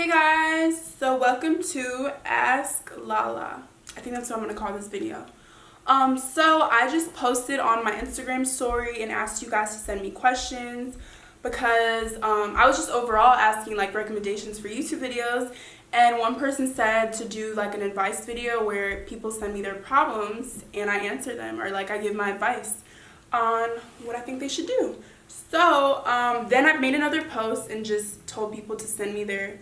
Hey guys, so welcome to Ask Lala. I think that's what I'm gonna call this video. So I just posted on my Instagram story and asked you guys to send me questions because I was just overall asking like recommendations for YouTube videos, and one person said to do like an advice video where people send me their problems and I answer them, or like I give my advice on what I think they should do. So then I made another post and just told people to send me their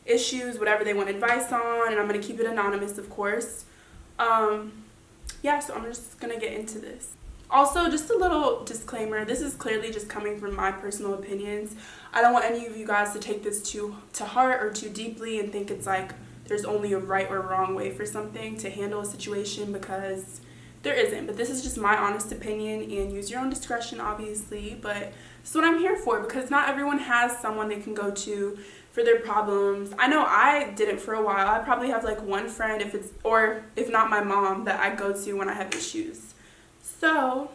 issues, whatever they want advice on, and I'm going to keep it anonymous, of course. Yeah, so I'm just going to get into this. Also, just a little disclaimer, this is clearly just coming from my personal opinions. I don't want any of you guys to take this to heart or too deeply and think it's like there's only a right or wrong way for something to handle a situation, because there isn't. But this is just my honest opinion, and use your own discretion, obviously. But this is what I'm here for, because not everyone has someone they can go to for their problems. I know I didn't for a while. I probably have like one friend, if not my mom, that I go to when I have issues. So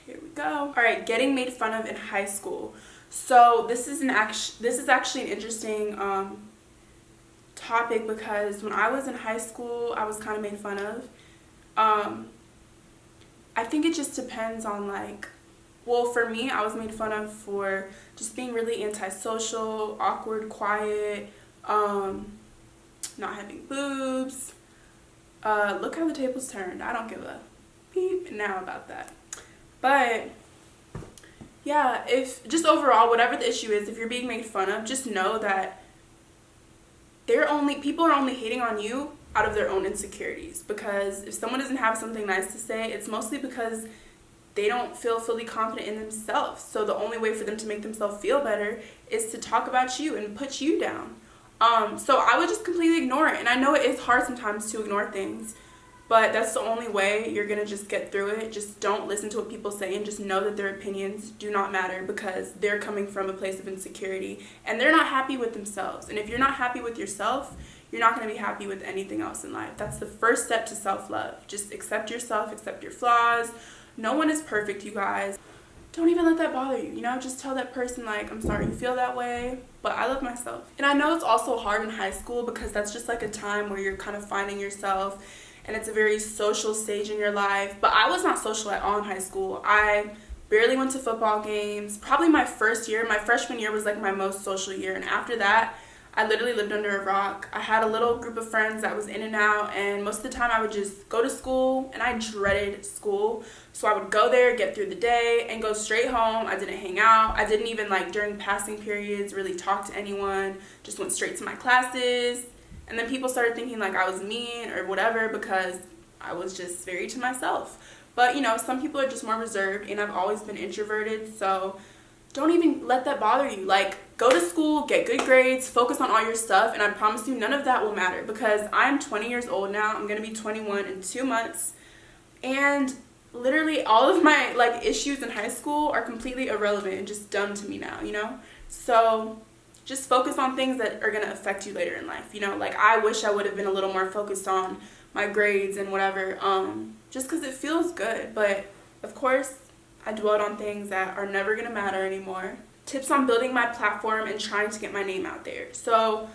here we go. All right, getting made fun of in high school. So this is actually an interesting topic, because when I was in high school, I was kind of made fun of. I think it just depends on like, well, for me, I was made fun of for just being really antisocial, awkward, quiet, not having boobs. Look how the tables turned. I don't give a peep now about that. But yeah, if just overall, whatever the issue is, if you're being made fun of, just know that people are only hating on you out of their own insecurities. Because if someone doesn't have something nice to say, it's mostly because they don't feel fully confident in themselves. So the only way for them to make themselves feel better is to talk about you and put you down. So I would just completely ignore it. And I know it is hard sometimes to ignore things, but that's the only way you're going to just get through it. Just don't listen to what people say, and just know that their opinions do not matter, because they're coming from a place of insecurity and they're not happy with themselves. And if you're not happy with yourself, you're not going to be happy with anything else in life. That's the first step to self-love. Just accept yourself, accept your flaws. No one is perfect, you guys. Don't even let that bother you, just tell that person like, I'm sorry you feel that way, but I love myself. And I know it's also hard in high school, because that's just like a time where you're kind of finding yourself, and it's a very social stage in your life. But I was not social at all in high school. I barely went to football games. Probably my freshman year was like my most social year, and after that, I literally lived under a rock. I had a little group of friends that was in and out, and most of the time I would just go to school, and I dreaded school. So I would go there, get through the day, and go straight home. I didn't hang out. I didn't even, like, during passing periods, really talk to anyone. Just went straight to my classes. And then people started thinking like I was mean or whatever, because I was just very to myself. But, some people are just more reserved, and I've always been introverted, so don't even let that bother you. Like, go to school, get good grades, focus on all your stuff, and I promise you none of that will matter, because I'm 20 years old now. I'm going to be 21 in 2 months, and literally all of my like issues in high school are completely irrelevant and just dumb to me now, So just focus on things that are going to affect you later in life. Like, I wish I would have been a little more focused on my grades and whatever, just because it feels good. But of course, I dwelled on things that are never going to matter anymore. Tips on building my platform and trying to get my name out there. So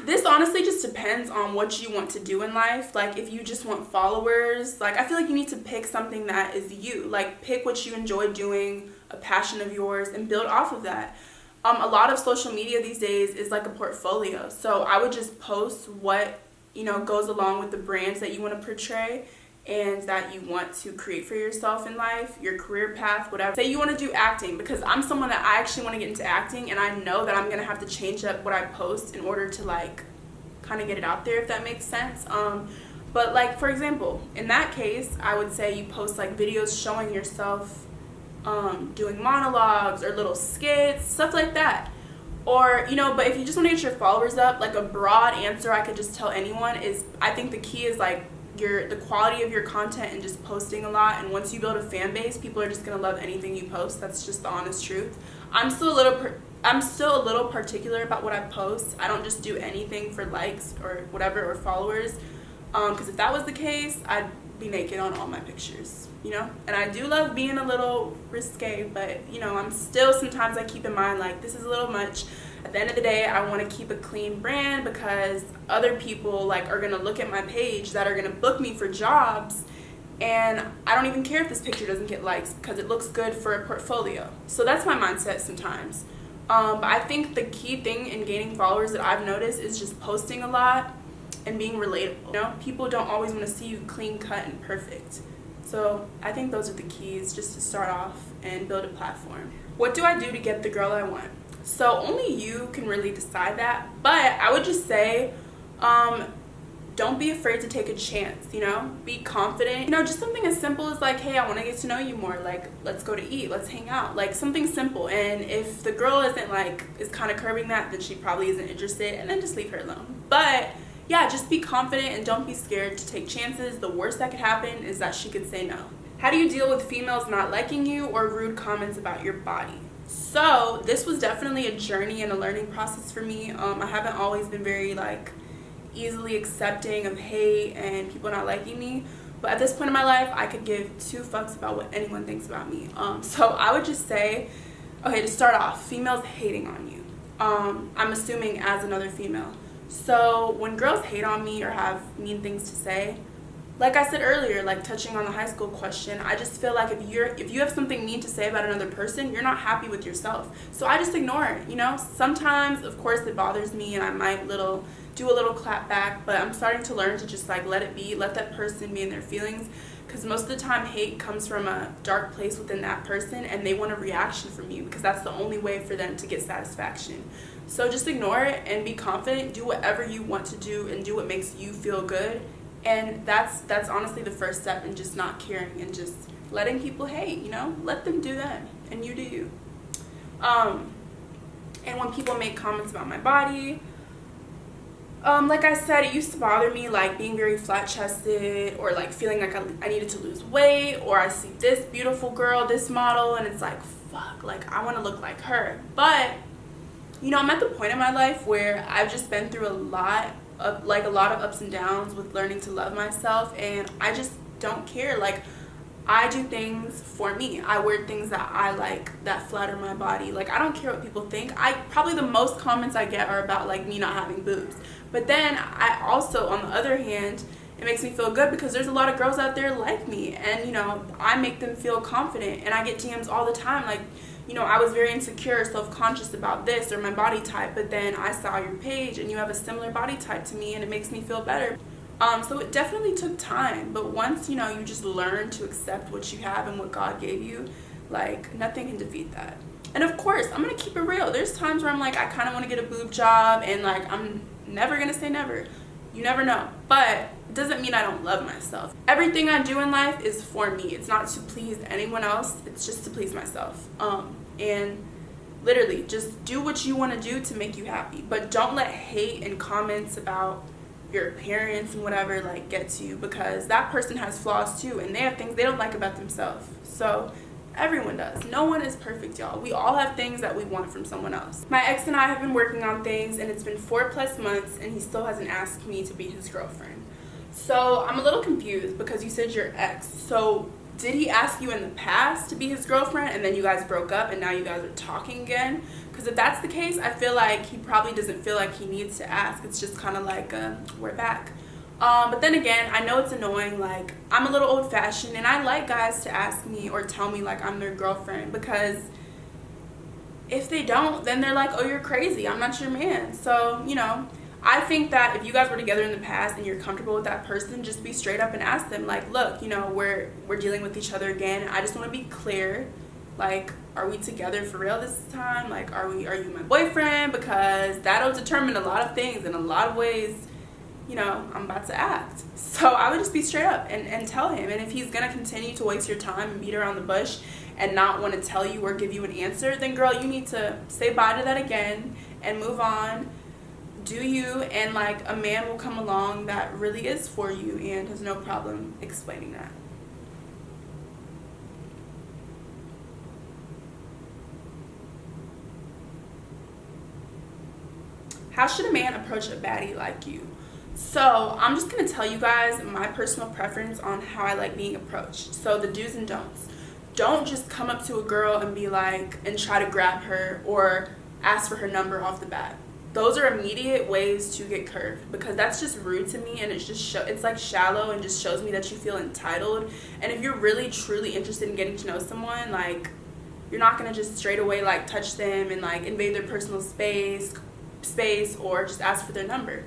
this honestly just depends on what you want to do in life. Like, if you just want followers, like, I feel like you need to pick something that is you. Like, pick what you enjoy doing, a passion of yours, and build off of that. A lot of social media these days is like a portfolio. So I would just post what, goes along with the brands that you want to portray and that you want to create for yourself in life, your career path, whatever. Say you want to do acting, because I'm someone that I actually want to get into acting, and I know that I'm going to have to change up what I post in order to like kind of get it out there, if that makes sense. But like, for example, in that case, I would say you post like videos showing yourself doing monologues or little skits, stuff like that. Or, but if you just want to get your followers up, like a broad answer I could just tell anyone is, I think the key is like the quality of your content and just posting a lot. And once you build a fan base, people are just going to love anything you post. That's just the honest truth. I'm still a little particular about what I post. I don't just do anything for likes or whatever, or followers, because if that was the case, I'd be naked on all my pictures, and I do love being a little risque, but I'm still, sometimes I keep in mind like, this is a little much. At the end of the day, I want to keep a clean brand because other people like are going to look at my page that are going to book me for jobs, and I don't even care if this picture doesn't get likes because it looks good for a portfolio. So that's my mindset sometimes. But I think the key thing in gaining followers that I've noticed is just posting a lot and being relatable. You know, people don't always want to see you clean cut and perfect. So I think those are the keys, just to start off and build a platform. What do I do to get the girl I want? So only you can really decide that, but I would just say, don't be afraid to take a chance, you know, be confident. You know, just something as simple as like, hey, I want to get to know you more, like, let's go to eat, let's hang out, like something simple. And if the girl isn't like, is kind of curbing that, then she probably isn't interested, and then just leave her alone. But yeah, just be confident and don't be scared to take chances. The worst that could happen is that she could say no. How do you deal with females not liking you or rude comments about your body? So this was definitely a journey and a learning process for me. I haven't always been very like easily accepting of hate and people not liking me, but at this point in my life I could give two fucks about what anyone thinks about me. So I would just say, okay, to start off, females hating on you, I'm assuming as another female. So when girls hate on me or have mean things to say, like I said earlier, like touching on the high school question, I just feel like if you have something mean to say about another person, you're not happy with yourself. So I just ignore it, you know? Sometimes, of course, it bothers me and I might do a little clap back, but I'm starting to learn to just like let it be, let that person be in their feelings, because most of the time hate comes from a dark place within that person and they want a reaction from you because that's the only way for them to get satisfaction. So just ignore it and be confident, do whatever you want to do and do what makes you feel good. And that's honestly the first step in just not caring and just letting people hate, you know? Let them do them and you do you. And when people make comments about my body, like I said, it used to bother me, like being very flat-chested or like feeling like I needed to lose weight, or I see this beautiful girl, this model, and it's like, fuck, like I want to look like her. But, you know, I'm at the point in my life where I've just been through a lot of ups and downs with learning to love myself, and I just don't care. Like, I do things for me. I wear things that I like, that flatter my body. Like, I don't care what people think. Probably the most comments I get are about like me not having boobs. But then I also, on the other hand, it makes me feel good because there's a lot of girls out there like me, and you know, I make them feel confident. And I get DMs all the time like, you know, I was very insecure, self-conscious about this or my body type, but then I saw your page and you have a similar body type to me and it makes me feel better. So it definitely took time, but once, you know, you just learn to accept what you have and what God gave you, like nothing can defeat that. And of course, I'm gonna keep it real. There's times where I'm like, I kind of want to get a boob job, and like I'm never gonna say never. You never know. But it doesn't mean I don't love myself. Everything I do in life is for me. It's not to please anyone else. It's just to please myself. And literally just do what you want to do to make you happy. But don't let hate and comments about your appearance and whatever like get to you, because that person has flaws too, and they have things they don't like about themselves. So everyone does. No one is perfect, y'all. We all have things that we want from someone else. My ex and I have been working on things, and it's been 4+ months and he still hasn't asked me to be his girlfriend. So I'm a little confused because you said your ex. So did he ask you in the past to be his girlfriend and then you guys broke up and now you guys are talking again? Because if that's the case, I feel like he probably doesn't feel like he needs to ask. It's just kind of like, we're back. But then again, I know it's annoying. Like, I'm a little old-fashioned and I like guys to ask me or tell me like I'm their girlfriend, because if they don't, then they're like, oh, you're crazy, I'm not your man. So, you know, I think that if you guys were together in the past and you're comfortable with that person, just be straight up and ask them, like, look, you know, we're dealing with each other again. I just want to be clear. Like, are we together for real this time? Like, are you my boyfriend? Because that'll determine a lot of things in a lot of ways, you know, I'm about to act. So I would just be straight up and tell him. And if he's going to continue to waste your time and beat around the bush and not want to tell you or give you an answer, then girl, you need to say bye to that again and move on. Do you, and like a man will come along that really is for you and has no problem explaining that. How should a man approach a baddie like you? So I'm just going to tell you guys my personal preference on how I like being approached. So the do's and don'ts. Don't just come up to a girl and be like, and try to grab her, or ask for her number off the bat. Those are immediate ways to get curved, because that's just rude to me, and it's just it's like shallow and just shows me that you feel entitled. And if you're really truly interested in getting to know someone, like, you're not gonna just straight away like touch them and like invade their personal space or just ask for their number.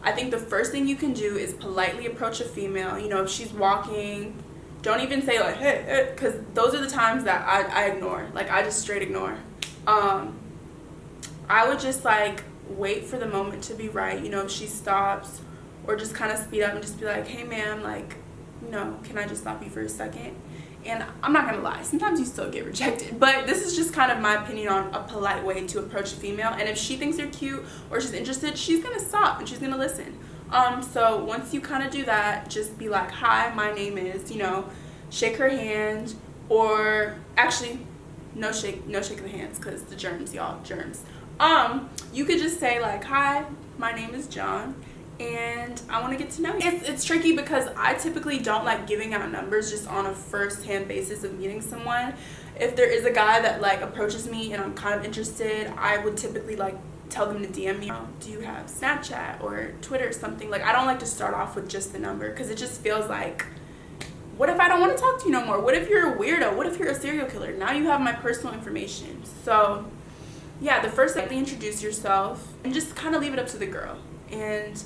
I think the first thing you can do is politely approach a female. You know, if she's walking, don't even say like, hey, because those are the times that I ignore. Like, I just straight ignore. I would just like wait for the moment to be right. You know, if she stops, or just kind of speed up and just be like, hey ma'am, like, you know, can I just stop you for a second? And I'm not gonna lie, sometimes you still get rejected, but this is just kind of my opinion on a polite way to approach a female. And if she thinks you're cute or she's interested, she's gonna stop and she's gonna listen. So once you kind of do that, just be like, hi, my name is, you know, shake her hand, or actually no shaking the hands, because the germs, y'all, germs. You could just say like, hi, my name is John, and I want to get to know you. It's tricky because I typically don't like giving out numbers just on a first-hand basis of meeting someone. If there is a guy that like approaches me and I'm kind of interested, I would typically like tell them to DM me. Do you have Snapchat or Twitter or something? Like, I don't like to start off with just the number, because it just feels like, what if I don't want to talk to you no more? What if you're a weirdo? What if you're a serial killer? Now you have my personal information. So yeah, the first thing, introduce yourself and just kind of leave it up to the girl. And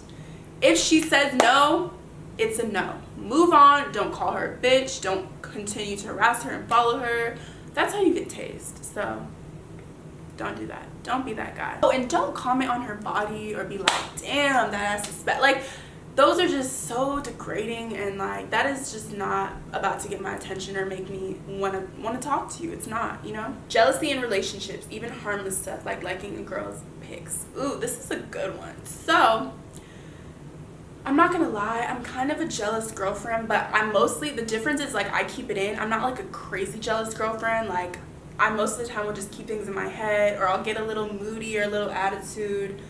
if she says no, it's a no. Move on. Don't call her a bitch. Don't continue to harass her and follow her. That's how you get tased. So don't do that. Don't be that guy. Oh, and don't comment on her body or be like, damn, that ass is fat. Like, those are just so degrading, and like, that is just not about to get my attention or make me want to talk to you. It's not, you know. Jealousy in relationships, even harmless stuff like liking a girl's pics. Ooh, this is a good one. So I'm not gonna lie, I'm kind of a jealous girlfriend, but I'm mostly, the difference is like I keep it in. I'm not like a crazy jealous girlfriend. Like, I most of the time will just keep things in my head, or I'll get a little moody or a little attitude.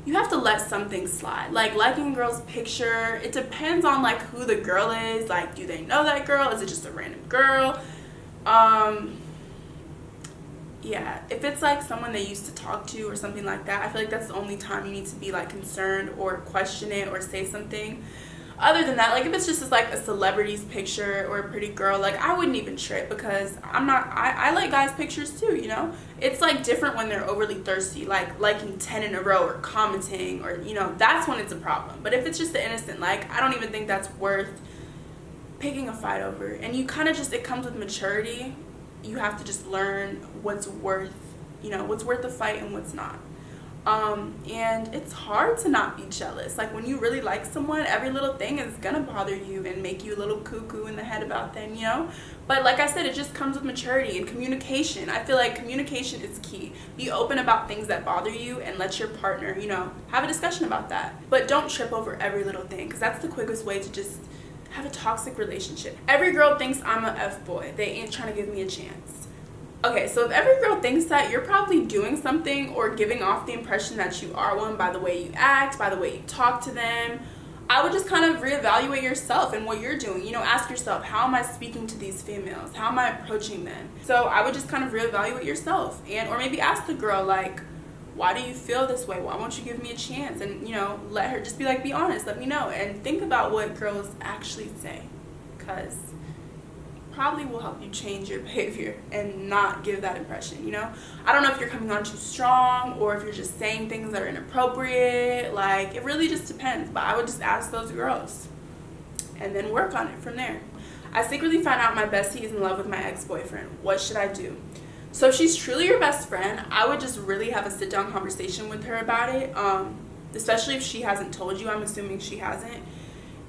You have to let something slide. Like, liking a girl's picture, it depends on like who the girl is. Like, do they know that girl? Is it just a random girl? Yeah, if it's like someone they used to talk to or something like that, I feel like that's the only time you need to be like concerned or question it or say something. Other than that, like, if it's just like a celebrity's picture or a pretty girl, like, I wouldn't even trip, because I like guys' pictures too, you know. It's like different when they're overly thirsty, like liking 10 in a row or commenting, or, you know, that's when it's a problem. But if it's just the innocent like, I don't even think that's worth picking a fight over. And you kind of just, it comes with maturity. You have to just learn what's worth, you know, what's worth the fight and what's not. And it's hard to not be jealous. Like, when you really like someone, every little thing is gonna bother you and make you a little cuckoo in the head about them, you know. But like I said, it just comes with maturity and communication. I feel like communication is key. Be open about things that bother you and let your partner, you know, have a discussion about that. But don't trip over every little thing, because that's the quickest way to just have a toxic relationship. Every girl thinks I'm a F-boy. They ain't trying to give me a chance. Okay, so if every girl thinks that, you're probably doing something or giving off the impression that you are one by the way you act, by the way you talk to them. I would just kind of reevaluate yourself and what you're doing. You know, ask yourself, how am I speaking to these females? How am I approaching them? So I would just kind of reevaluate yourself, and or maybe ask the girl, like, why do you feel this way? Why won't you give me a chance? And, you know, let her just be like, be honest, let me know. And think about what girls actually say, because probably will help you change your behavior and not give that impression, you know. I don't know if you're coming on too strong or if you're just saying things that are inappropriate. Like, it really just depends. But I would just ask those girls and then work on it from there. I secretly found out my bestie is in love with my ex-boyfriend. What should I do? So if she's truly your best friend, I would just really have a sit-down conversation with her about it, especially if she hasn't told you. I'm assuming she hasn't.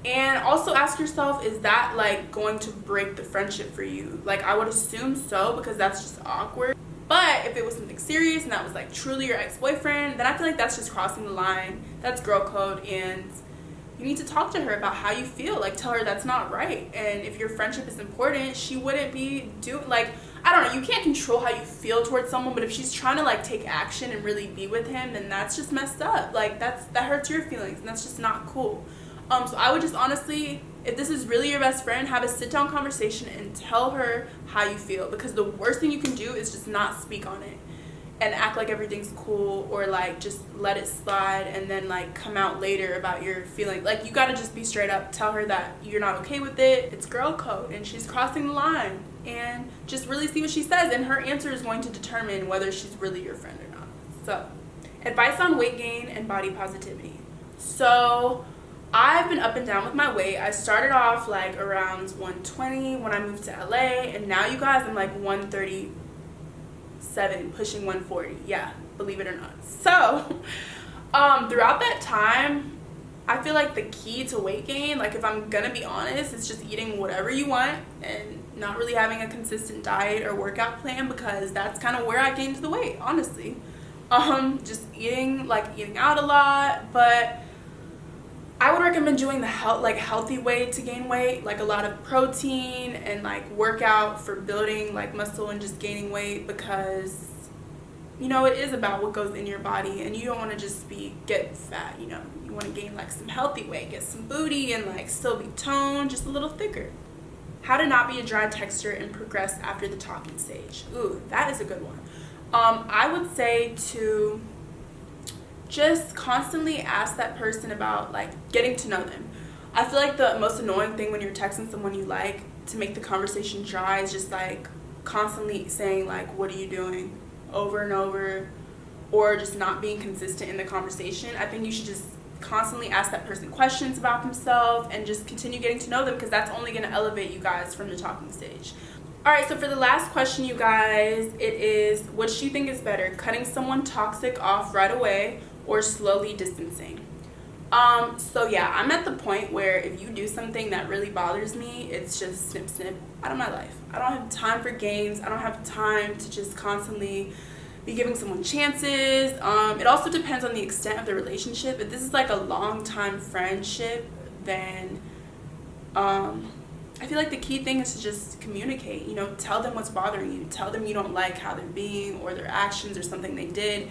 And also ask yourself, is that like going to break the friendship for you? Like, I would assume so, because that's just awkward. But if it was something serious and that was like truly your ex-boyfriend, then I feel like that's just crossing the line. That's girl code, and you need to talk to her about how you feel. Like, tell her that's not right. And if your friendship is important, she wouldn't be doing, like, I don't know, you can't control how you feel towards someone, but if she's trying to like take action and really be with him, then that's just messed up. Like, that hurts your feelings, and that's just not cool. So I would just honestly, if this is really your best friend, have a sit-down conversation and tell her how you feel, because the worst thing you can do is just not speak on it. and act like everything's cool, or like just let it slide and then like come out later about your feeling. Like, you gotta just be straight up, tell her that you're not okay with it, it's girl code and she's crossing the line, and just really see what she says, and her answer is going to determine whether she's really your friend or not. So, advice on weight gain and body positivity. So I've been up and down with my weight. I started off like around 120 when I moved to LA, and now, you guys, I'm like 137, pushing 140. Yeah, believe it or not. So throughout that time, I feel like the key to weight gain, like if I'm gonna be honest, is just eating whatever you want and not really having a consistent diet or workout plan, because that's kind of where I gained the weight, honestly. Just eating out a lot, but I would recommend doing the healthy way to gain weight, like a lot of protein and like workout for building like muscle and just gaining weight, because it is about what goes in your body, and you don't want to just get fat. You want to gain like some healthy weight, get some booty, and like still be toned, just a little thicker. How to not be a dry texture and progress after the talking stage. Ooh, that is a good one. I would say to just constantly ask that person about like getting to know them. I feel like the most annoying thing when you're texting someone you like to make the conversation dry is just like constantly saying like, what are you doing, over and over, or just not being consistent in the conversation. I think you should just constantly ask that person questions about themselves and just continue getting to know them, because that's only going to elevate you guys from the talking stage. Alright, so for the last question, you guys, it is, which do you think is better, cutting someone toxic off right away or slowly distancing? So yeah, I'm at the point where if you do something that really bothers me, it's just snip snip out of my life. I don't have time for games. I don't have time to just constantly be giving someone chances. It also depends on the extent of the relationship. If this is like a long time friendship, then I feel like the key thing is to just communicate. Tell them what's bothering you. Tell them you don't like how they're being or their actions or something they did.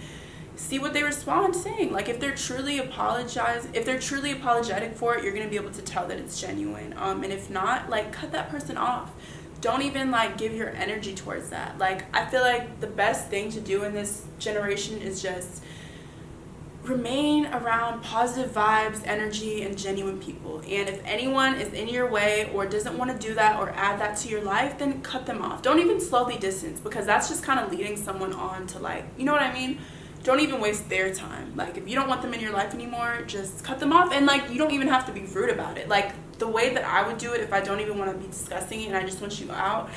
See what they respond saying. Like, if they're truly apologetic for it, you're gonna be able to tell that it's genuine. And if not, like, cut that person off. Don't even like give your energy towards that. Like, I feel like the best thing to do in this generation is just remain around positive vibes, energy, and genuine people. And if anyone is in your way or doesn't want to do that or add that to your life, then cut them off. Don't even slowly distance, because that's just kind of leading someone on to like, you know what I mean? Don't even waste their time. Like, if you don't want them in your life anymore, just cut them off. And like, you don't even have to be rude about it. Like, the way that I would do it if I don't even want to be discussing it and I just want you out,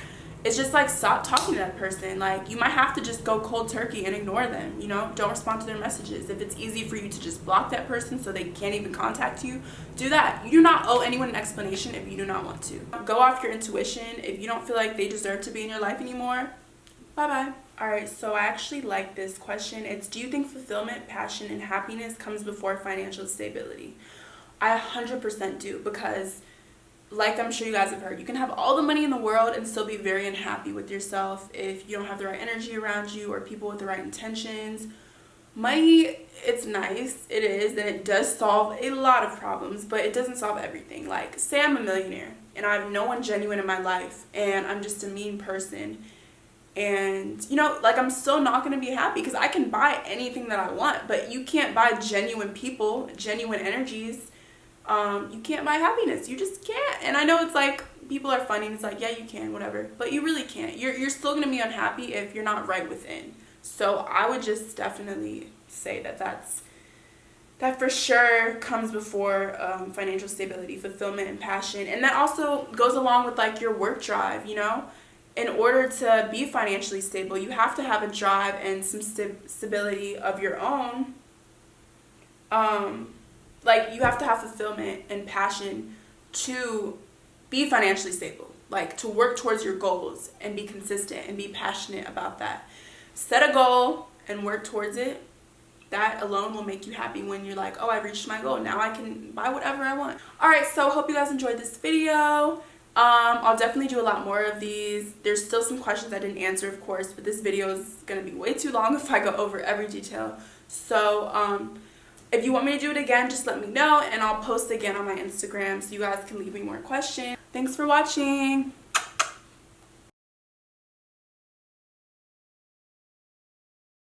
it's just like, stop talking to that person. Like, you might have to just go cold turkey and ignore them. Don't respond to their messages. If it's easy for you to just block that person so they can't even contact you, do that. You do not owe anyone an explanation if you do not want to. Go off your intuition. If you don't feel like they deserve to be in your life anymore, bye-bye. Alright, so I actually like this question. It's, do you think fulfillment, passion, and happiness comes before financial stability? I 100% do, because like I'm sure you guys have heard, you can have all the money in the world and still be very unhappy with yourself if you don't have the right energy around you or people with the right intentions. Money, it's nice, it is, and it does solve a lot of problems, but it doesn't solve everything. Like, say I'm a millionaire and I have no one genuine in my life and I'm just a mean person, and like, I'm still not going to be happy, because I can buy anything that I want, but you can't buy genuine people, genuine energies. You can't buy happiness. You just can't. And I know it's like, people are funny and it's like, yeah, you can, whatever, but you really can't. You're still going to be unhappy if you're not right within. So I would just definitely say that for sure comes before financial stability, fulfillment, and passion. And that also goes along with like your work drive. In order to be financially stable, you have to have a drive and some stability of your own. Like, you have to have fulfillment and passion to be financially stable. Like, to work towards your goals and be consistent and be passionate about that. Set a goal and work towards it. That alone will make you happy when you're like, oh, I reached my goal. Now I can buy whatever I want. Alright, so hope you guys enjoyed this video. I'll definitely do a lot more of these. There's still some questions I didn't answer, of course, but this video is going to be way too long if I go over every detail. So, if you want me to do it again, just let me know, and I'll post again on my Instagram so you guys can leave me more questions. Thanks for watching.